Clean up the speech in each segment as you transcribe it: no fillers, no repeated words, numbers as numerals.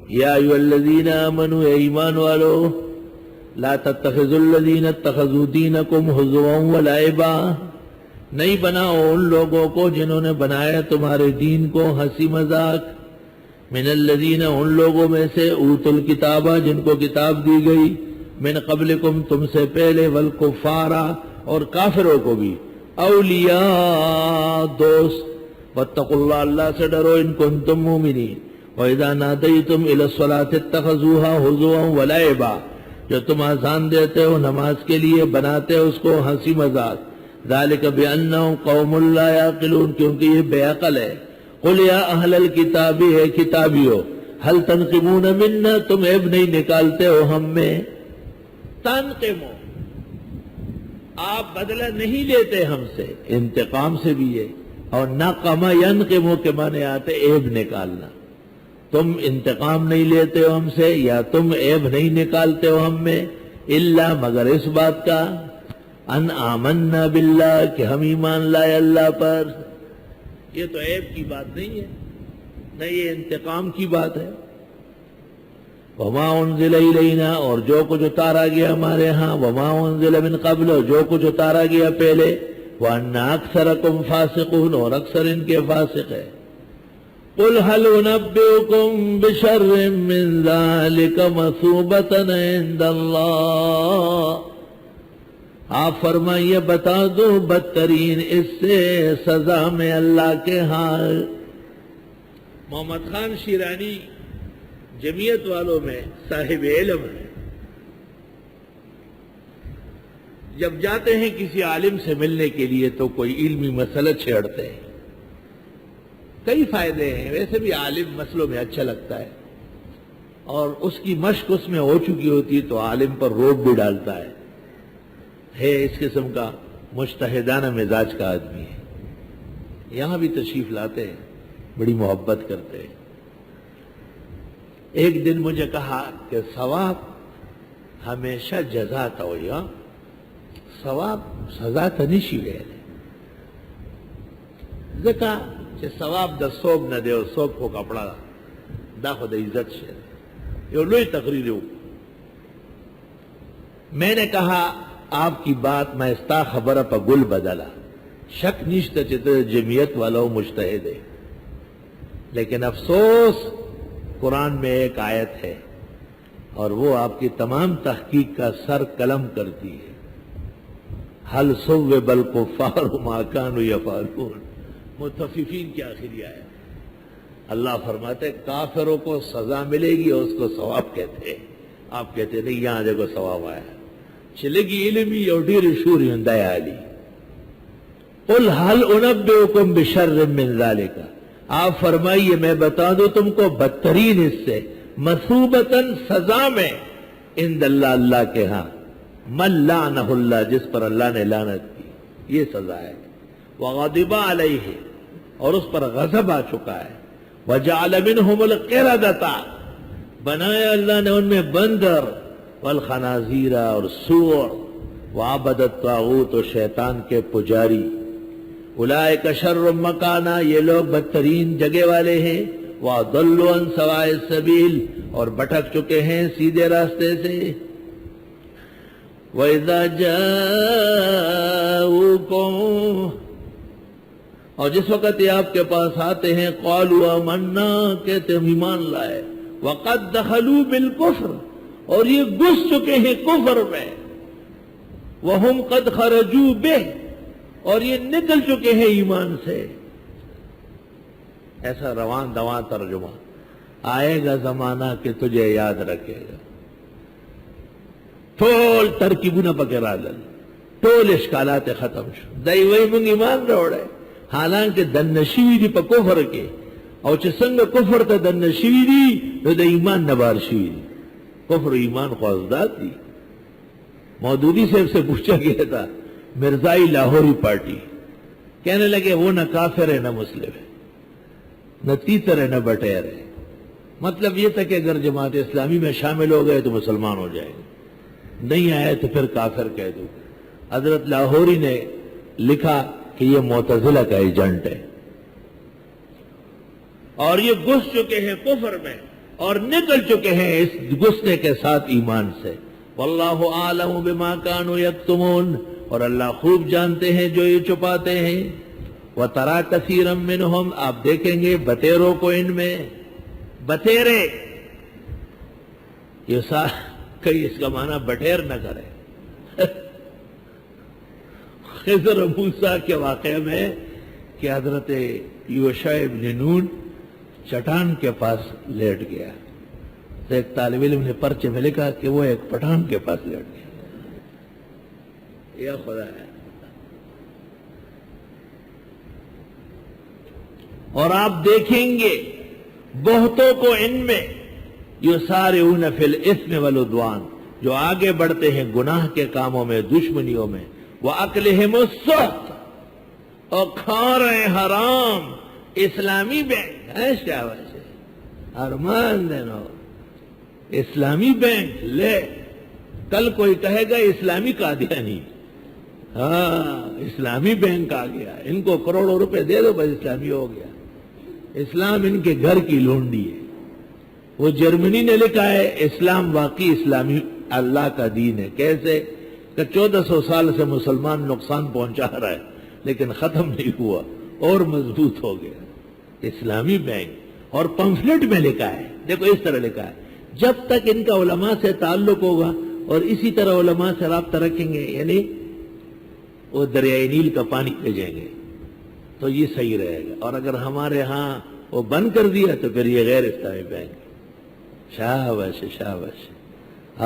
یا ایھا الذین آمنوا، اے ایمان والو، لا تتخذوا الذین اتخذوا دینکم ہزوا ولعبا، نہیں بناؤ ان لوگوں کو جنہوں نے بنایا تمہارے دین کو ہنسی مذاق، من الذین، ان لوگوں میں سے، اوتوا الکتاب، جن کو کتاب دی گئی، من قبلکم، تم سے پہلے، والکفار، اور کافروں کو بھی، اولیاء، دوست، واتقوا اللہ، اللہ سے ڈرو، ان کنتم مومنین، وَإِذَا نَادَيْتُمْ إِلَى الصَّلَاةِ اتَّخَذُوهَا هُزُوًا وَلَعِبًا، جو تم اذان دیتے ہو نماز کے لیے بناتے ہو اس کو ہنسی مذاق، ذَلِكَ بِأَنَّهُمْ قَوْمٌ لَا يَعْقِلُونَ، کیونکہ یہ بے عقل ہے۔ قُلْ يَا أَهْلَ الْكِتَابِ، ہے کتابیو، هَلْ تَنْقِمُونَ مِنَّا، تم عیب نہیں نکالتے ہو ہم میں، تنقمو، آپ بدلہ نہیں لیتے ہم سے، انتقام سے بھی ہے، اور نقم ینقمو کے معنی آتے عیب نکالنا، تم انتقام نہیں لیتے ہو ہم سے، یا تم عیب نہیں نکالتے ہو ہم میں، الا، مگر اس بات کا، ان آمنا باللہ، کہ ہم ایمان لائے اللہ پر۔ یہ تو عیب کی بات نہیں ہے، نہ یہ انتقام کی بات ہے۔ وما انزل الینا، اور جو کچھ اتارا گیا ہمارے ہاں، وما انزل من قبل، جو کچھ اتارا گیا پہلے، وان اکثرکم فاسقون، اور اکثر ان کے فاسق ہے۔ قل هل انبئکم بشر من ذلک مثوبۃ عند اللہ، آپ فرمائیے بتا دو بدترین اس سے سزا میں اللہ کے ہاں۔ محمد خان شیرانی جمعیت والوں میں صاحب علم ہے، جب جاتے ہیں کسی عالم سے ملنے کے لیے تو کوئی علمی مسئلہ چھیڑتے ہیں، کئی فائدے ہیں، ویسے بھی عالم مسئلوں میں اچھا لگتا ہے، اور اس کی مشق اس میں ہو چکی ہوتی ہے تو عالم پر روب بھی ڈالتا ہے اس قسم کا مجتہدانہ مزاج کا آدمی ہے۔ یہاں بھی تشریف لاتے ہیں، بڑی محبت کرتے ہیں۔ ایک دن مجھے کہا کہ ثواب ہمیشہ جزا تا ہویا، ثواب سزا تا نشی ویلے، ذکا کہ ثواب دا صوب نہ دے، صوب کو کپڑا دا خود عزت شے، یہ لوئی تقریر ہو۔ میں نے کہا آپ کی بات میں استا خبر پا گل بدلا، شک نشتا چیتا جمعیت والا مجتہد ہے، لیکن افسوس قرآن میں ایک آیت ہے اور وہ آپ کی تمام تحقیق کا سر قلم کرتی ہے، حل صوب الکفار ما کانوا یفعلون، متففین کی آخری آیت۔ اللہ فرماتے ہیں کافروں کو سزا ملے گی اور اس کو ثواب کہتے ہیں، آپ کہتے ہیں نہیں یہاں دیکھو ثواب آیا ہے، چلے گی علمی اور ڈیر شوری ہندائی علی۔ قل حل انبئکم بشر من ذالک، آپ فرمائیے میں بتا دوں تم کو بدترین اس سے، مثوبتاً سزا میں، عند اللہ اللہ کے ہاں، من لعنہ اللہ، جس پر اللہ نے لعنت کی، یہ سزا ہے، وغضب علیہ، اور اس پر غضب آ چکا ہے، وجعل منہم القردۃ، بنایا اللہ نے ان میں بندر، والخنازیر، اور سور، وعبد الطاغوت، اور شیطان کے پجاری، اولئک شر مکانا، یہ لوگ بدترین جگہ والے ہیں، وَضَلُّوا عَنْ سَوَاءِ السَّبِيلِ، اور بھٹک چکے ہیں سیدھے راستے سے۔ وَإِذَا جَاءُوكُمْ، اور جس وقت یہ آپ کے پاس آتے ہیں، قَالُوا آمَنَّا، کہتے ہم ایمان لائے، وَقَدْ دَخَلُوا بِالْكُفْرِ، اور یہ گھس چکے ہیں کفر میں، وَهُمْ قَدْ خَرَجُوا بِهِ، اور یہ نکل چکے ہیں ایمان سے۔ ایسا روان دوان ترجمہ، آئے گا زمانہ کہ تجھے یاد رکھے گا، ٹول ترکیبونه پکې راغلل، ټول اشکالات ختم شو، دای وای مونږ ایمان راوړی، حالانکه دنشوي دي په کفر کې، او چې څنګه کفر ته دنشوي دي نو د ایمان نه بار شوي دي، کفر ایمان خو ازداد دي۔ مودودی صاحب سے پوچھا گیا تھا، مرزائی لاہوری پارٹی، کہنے لگے وہ نہ کافر ہے نہ مسلم ہے، نہ تیتر ہے نہ بٹیر ہے، مطلب یہ تھا کہ اگر جماعت اسلامی میں شامل ہو گئے تو مسلمان ہو جائیں گے، نہیں آئے تو پھر کافر کہہ دو۔ حضرت لاہوری نے لکھا کہ یہ معتزلہ کا ایجنٹ ہے، اور یہ گھس چکے ہیں کفر میں، اور نکل چکے ہیں اس غصے کے ساتھ ایمان سے. واللہ اعلم بما كانوا یکتمون، اور اللہ خوب جانتے ہیں جو یہ چھپاتے ہیں. وَتَرَى كَثِيرًا مِّنْهُمْ، آپ دیکھیں گے بتیروں کو ان میں. بتیرے یہ کئی اس کا معنی بٹیر نہ کرے. خضر موسیٰ کے واقعے میں کہ حضرت یوشع ابن نون چٹان کے پاس لیٹ گیا، تو ایک طالب علم نے پرچے میں لکھا کہ وہ ایک پٹھان کے پاس لیٹ گیا. یا خدا ہے. اور آپ دیکھیں گے بہتوں کو ان میں یسارعون فی الاثم والعدوان، جو آگے بڑھتے ہیں گناہ کے کاموں میں، دشمنیوں میں. وَأَكْلِهِمُ السُّحْتَ، اور کھا رہے حرام. اسلامی بینک ہے شاوش ارمان دینا، اسلامی بینک لے. کل کوئی کہے گا اسلامی قادیانی، ہاں اسلامی بینک آ گیا، ان کو کروڑوں روپے دے دو بس اسلامی ہو گیا. اسلام ان کے گھر کی لونڈی ہے. وہ جرمنی نے لکھا ہے اسلام واقعی اسلامی اللہ کا دین ہے. کیسے کہ 1400 سال سے مسلمان نقصان پہنچا رہا ہے لیکن ختم نہیں ہوا اور مضبوط ہو گیا. اسلامی بینک. اور پمفلٹ میں لکھا ہے، دیکھو اس طرح لکھا ہے، جب تک ان کا علماء سے تعلق ہوگا اور اسی طرح علماء سے رابطہ رکھیں گے، یعنی وہ دریائے نیل کا پانی بھیجیں گے تو یہ صحیح رہے گا. اور اگر ہمارے ہاں وہ بند کر دیا تو پھر یہ غیر اسلامی بینک. شاباش شاباش.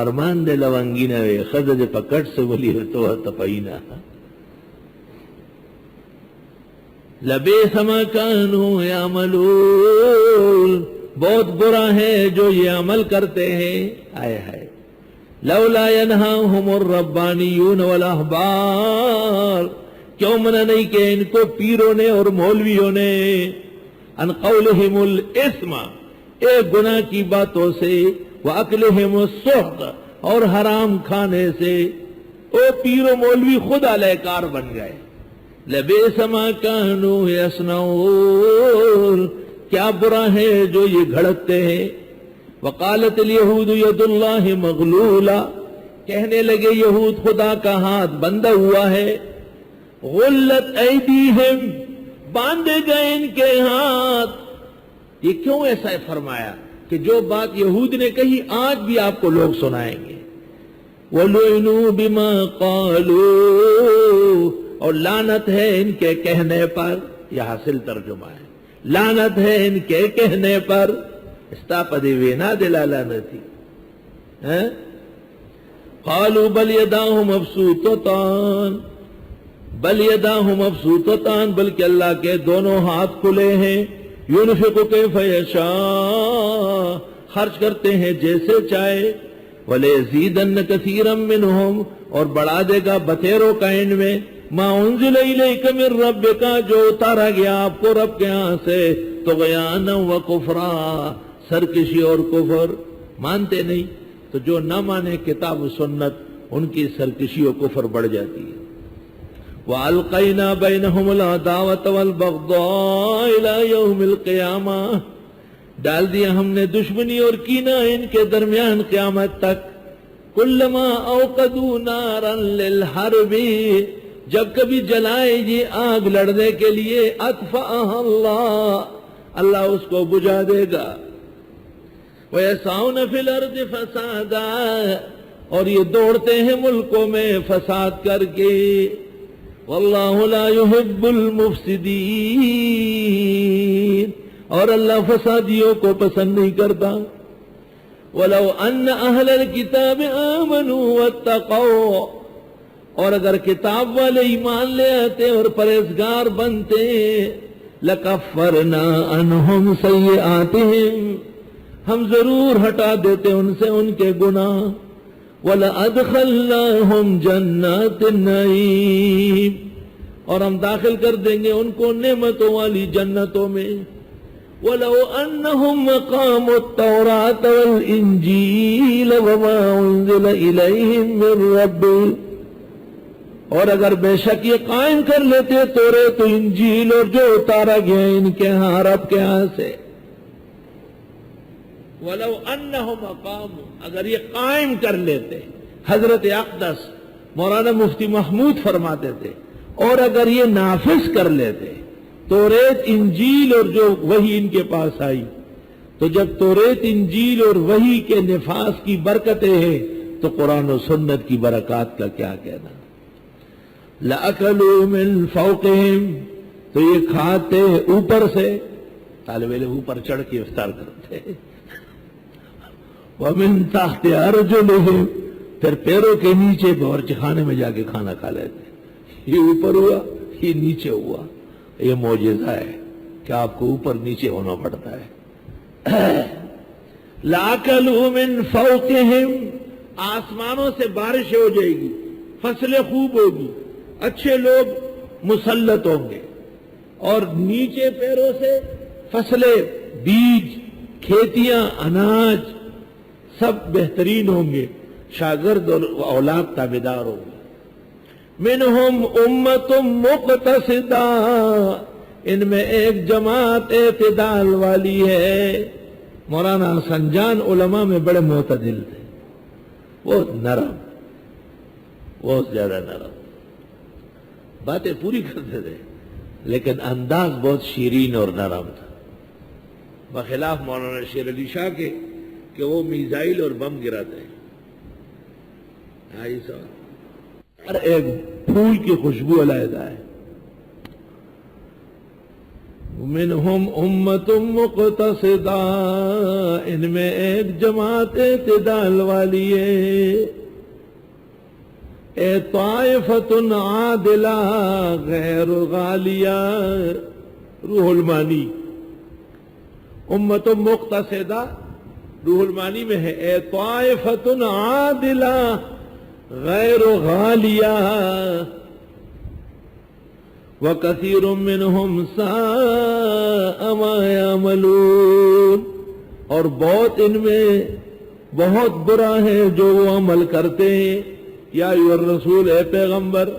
ارمان دے لونگینا وے خزج پکٹ سے بولی تو تپائینا. لبئس ما کانوا یعملون، بہت برا ہے جو یہ عمل کرتے ہیں. آئے ہائے. لولا ینہاہم الربانیون والاحبار، کیوں منع نہیں کہ ان کو پیروں نے اور مولویوں نے ان قولہم الاسم، ایک گناہ کی باتوں سے، وَأَكْلِهِمُ السُّحْتَ، اور حرام کھانے سے. او پیر و مولوی خود علیہ کار بن گئے. لبئس ما كانوا يصنعون، کیا برا ہے جو یہ گھڑکتے ہیں. وقالت اليہود ید اللہ مغلولہ، کہنے لگے یہود خدا کا ہاتھ بندہ ہوا ہے. غلت ایدیہم، باندھے گئے ان کے ہاتھ. یہ کیوں ایسا فرمایا کہ جو بات یہود نے کہی آج بھی آپ کو لوگ سنائیں گے. وَلُعِنُوا بِمَا قَالُوا، اور لعنت ہے ان کے کہنے پر. یہ حاصل ترجمہ ہے، لعنت ہے ان کے کہنے پر. استاپدی وینا دلا لعنتی. قالوا بل یداہ مبسوطتان، بل یداہ مبسوطتان، بلکہ اللہ کے دونوں ہاتھ کھلے ہیں. ينفق كيف يشاء، خرچ کرتے ہیں جیسے چاہے. وَلَيَزِيدَنَّ كَثِيرًا مِّنْهُمْ، اور بڑھا دے گا بتیروں کا ان میں. مَا أُنزِلَ إِلَيْكَ مِن رَبِّكَ، جو اتارا گیا آپ کو رب کے ہاں سے. طغیانا وکفرا، سرکشی اور کفر. مانتے نہیں تو جو نہ مانے کتاب و سنت ان کی سرکشی و کفر بڑھ جاتی ہے. وَأَلْقَيْنَا بَيْنَهُمُ الْعَدَاوَةَ وَالْبَغْضَاءَ إِلَى يَوْمِ الْقِيَامَةِ، ڈال دیا ہم نے دشمنی اور کینہ ان کے درمیان قیامت تک. كُلَّمَا أَوْقَدُوا نَارًا لِلْحَرْبِ، جب کبھی جلائے یہ آگ لڑنے کے لیے، أَطْفَأَهَا اللَّهُ، اللہ اس کو بجھا دے گا. وَيَسْعَوْنَ فِي الْأَرْضِ فَسَادًا، اور یہ دوڑتے ہیں ملکوں میں فساد کر کے. واللہ لا يحب المفسدین، اور اللہ فسادیوں کو پسند نہیں کرتا. ولو ان اہل الکتاب آمنوا واتقوا، اور اگر کتاب والے ایمان لے آتے اور پرہیزگار بنتے، لکفرنا عنہم سیئاتہم، ہم ضرور ہٹا دیتے ان سے ان کے گناہ. وَلَأَدْخَلْنَاهُمْ جَنَّاتِ النَّعِيمِ، اور ہم داخل کر دیں گے ان کو نعمتوں والی جنتوں میں. وَلَوْ أَنَّهُمْ مَقَامُوا التَّوْرَاةَ وَالْإِنْجِيلَ وَمَا أُنزِلَ إِلَيْهِمْ مِنْ رَبِّهِمْ، اور اگر بے شک یہ قائم کر لیتے توریت و انجیل اور جو اتارا گیا ان کے ہاں رب کے ہاں سے. ولو انہم اقاموا، اگر یہ قائم کر لیتے، حضرت اقدس مولانا مفتی محمود فرماتے تھے، اور اگر یہ نافذ کر لیتے توریت انجیل اور جو وحی ان کے پاس آئی، تو جب توریت انجیل اور وحی کے نفاذ کی برکتیں ہیں تو قرآن و سنت کی برکات کا کیا کہنا۔ لَأَكَلُوا مِن فَوْقِهِمْ، تو یہ کھاتے اوپر سے، طالب علم اوپر چڑھ کے افطار کرتے، وَمِن تَحْتِ أَرْجُلِهِمْ، پھر پیروں کے نیچے باورچی خانے میں جا کے کھانا کھا لیتے۔ یہ اوپر ہوا، یہ نیچے ہوا۔ یہ معجزہ ہے کہ آپ کو اوپر نیچے ہونا پڑتا ہے۔ لَأَكَلُوا مِن فَوْقِهِمْ، آسمانوں سے بارش ہو جائے گی، فصلیں خوب ہوگی، اچھے لوگ مسلط ہوں گے، اور نیچے پیروں سے فصلیں، بیج، کھیتیاں، اناج سب بہترین ہوں گے، شاگرد اور اولاد تابعدار ہوں گے۔ منہم امت مقتصدہ، ان میں ایک جماعت اعتدال والی ہے۔ مولانا حسن جان علماء میں بڑے معتدل تھے، بہت نرم، بہت زیادہ نرم، باتیں پوری کرتے تھے لیکن انداز بہت شیرین اور نرم تھا، بخلاف مولانا شیر علی شاہ کے کہ وہ میزائل اور بم گراتے ہیں۔ ہر ایک پھول کی خوشبو علیحدہ ہے۔ منہم امت مقتصدہ، ان میں ایک جماعت اعتدال والی ہے۔ اے طائفۃ عادلہ غیر غالیہ، روح المانی، امت مقتصدہ روح المانی میں ہے، اے طائفۃ عادلہ غیر غالیہ، وَكَثِيرٌ مِّنْهُمْ سَاءَ مَا يَعْمَلُونَ، اور بہت ان میں بہت برا ہے جو وہ عمل کرتے ہیں۔ یا ایھا الرسول، اے پیغمبر،